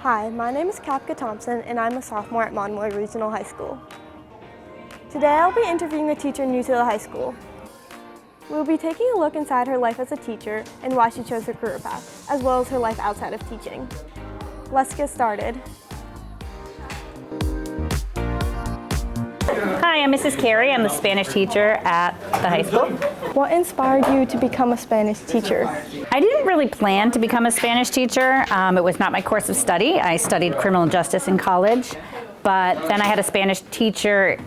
Hi, my name is Kapka T, and I'm a sophomore at Monomoy Regional High School. Today I'll be interviewing a teacher new to the high school. We'll be taking a look inside her life as a teacher and why she chose her career path, as well as her life outside of teaching. Let's get started. Hi, I'm Mrs. Carey. I'm the Spanish teacher at the high school. What inspired you to become a Spanish teacher? I didn't really plan to become a Spanish teacher. It was not my course of study. I studied criminal justice in college, but then I had a Spanish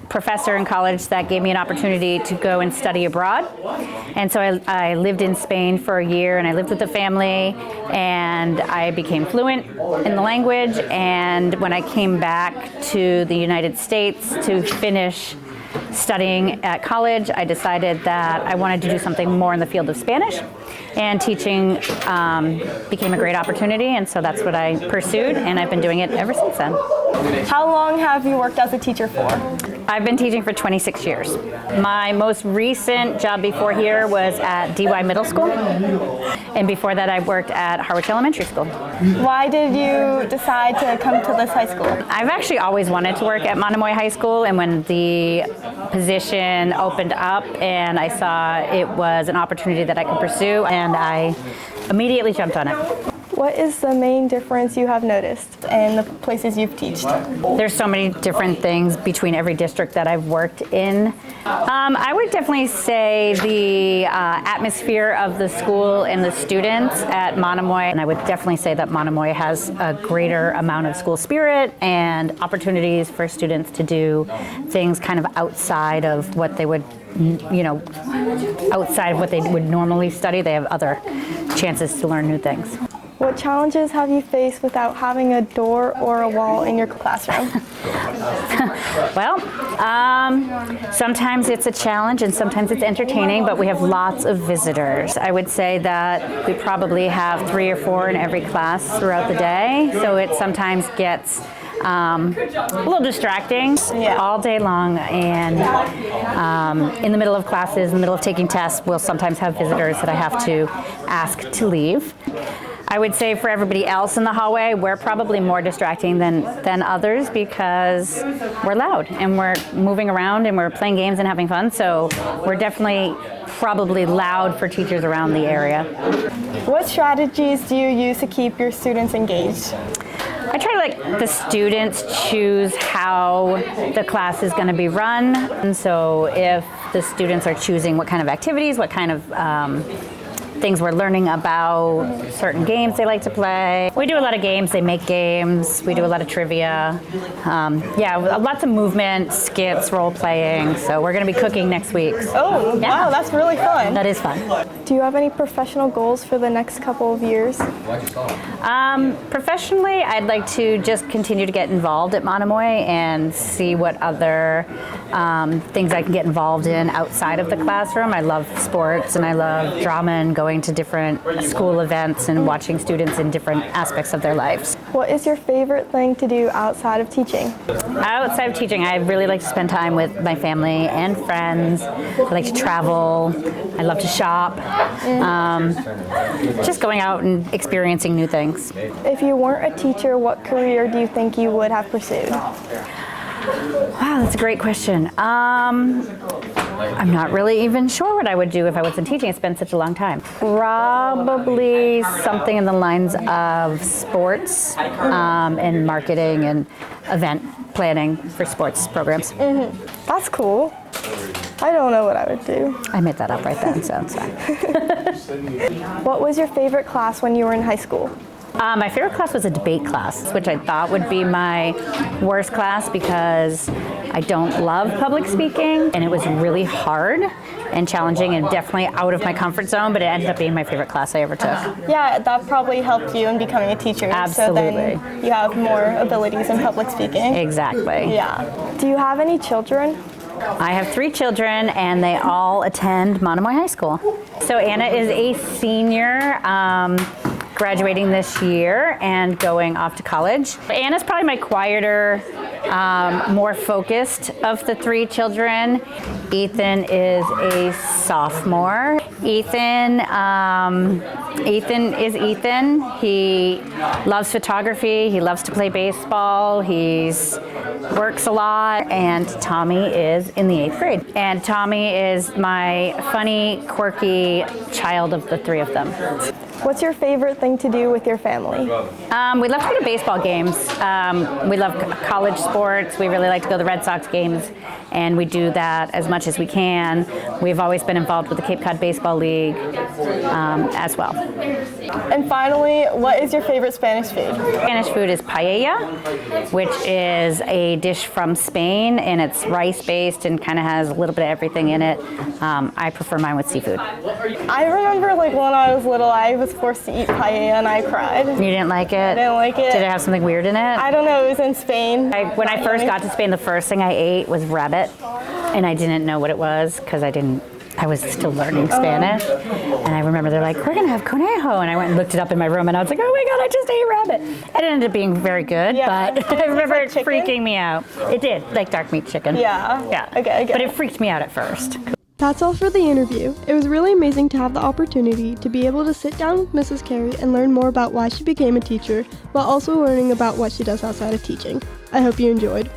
professor in college that gave me an opportunity to go and study abroad. And so I lived in Spain for a year, and I lived with the family, and I became fluent in the language. And when I came back to the United States to finish studying at college, I decided that I wanted to do something more in the field of Spanish, and teaching became a great opportunity, and so that's what I pursued, and I've been doing it ever since then. How long have you worked as a teacher for? I've been teaching for 26 years. My most recent job before here was at DY Middle School, and before that I worked at Harwich Elementary School. Why did you decide to come to this high school? I've actually always wanted to work at Monomoy High School, and when the position opened up and I saw it was an opportunity that I could pursue, and I immediately jumped on it. What is the main difference you have noticed in the places you've taught? There's so many different things between every district that I've worked in. I would definitely say the atmosphere of the school and the students at Monomoy, and I would definitely say that Monomoy has a greater amount of school spirit and opportunities for students to do things kind of outside of what they would, outside of what they would normally study. They have other chances to learn new things. What challenges have you faced without having a door or a wall in your classroom? Well, sometimes it's a challenge and sometimes it's entertaining, but we have lots of visitors. I would say that we probably have 3 or 4 in every class throughout the day, so it sometimes gets a little distracting all day long, and in the middle of classes, in the middle of taking tests, we'll sometimes have visitors that I have to ask to leave. I would say for everybody else in the hallway, we're probably more distracting than others because we're loud and we're moving around and we're playing games and having fun. So we're definitely probably loud for teachers around the area. What strategies do you use to keep your students engaged? I try to let the students choose how the class is going to be run. And so if the students are choosing what kind of activities, what kind of things we're learning about, certain games they like to play. We do a lot of games, they make games, we do a lot of trivia. Lots of movement, skits, role playing. So we're going to be cooking next week. Oh, yeah. Wow, that's really fun. That is fun. Do you have any professional goals for the next couple of years? Professionally, I'd like to just continue to get involved at Monomoy and see what other things I can get involved in outside of the classroom. I love sports and I love drama and going to different school events and watching students in different aspects of their lives. What is your favorite thing to do outside of teaching? Outside of teaching, I really like to spend time with my family and friends. I like to travel. I love to shop. Just going out and experiencing new things. If you weren't a teacher, what career do you think you would have pursued? Wow, that's a great question. I'm not really even sure what I would do if I wasn't teaching. It's been such a long time. Probably something in the lines of sports and marketing and event planning for sports programs. Mm-hmm. That's cool. I don't know what I would do. I made that up right then, so it's fine. What was your favorite class when you were in high school? My favorite class was a debate class, which I thought would be my worst class because I don't love public speaking, and it was really hard and challenging and definitely out of my comfort zone, but it ended up being my favorite class I ever took. Yeah, that probably helped you in becoming a teacher. Absolutely. So then you have more abilities in public speaking. Exactly. Yeah. Do you have any children? I have 3 children, and they all attend Monomoy High School. So Anna is a senior. graduating this year and going off to college. Anna's probably my quieter, more focused of the three children. Ethan is a sophomore. Ethan is Ethan. He loves photography. He loves to play baseball. He's works a lot. And Tommy is in the 8th grade. And Tommy is my funny, quirky child of the three of them. What's your favorite thing to do with your family? We love to go to baseball games. We love college sports. We really like to go to the Red Sox games, and we do that as much as we can. We've always been involved with the Cape Cod Baseball League as well. And finally, what is your favorite Spanish food? Spanish food is paella, which is a dish from Spain, and it's rice-based and kind of has a little bit of everything in it. I prefer mine with seafood. I remember when I was little, I was forced to eat paella and I cried. You didn't like it? I didn't like it. Did it have something weird in it? I don't know, it was in Spain. When I first got to Spain, the first thing I ate was rabbit, and I didn't know what it was because I was still learning Spanish. And I remember they're like, we're gonna have conejo, and I went and looked it up in my room, and I was like, oh my God, I just ate rabbit. It ended up being very good, but I remember it freaking me out. It did, like dark meat chicken. Yeah. Yeah. Okay. But it freaked me out at first. That's all for the interview. It was really amazing to have the opportunity to be able to sit down with Mrs. Carey and learn more about why she became a teacher, while also learning about what she does outside of teaching. I hope you enjoyed.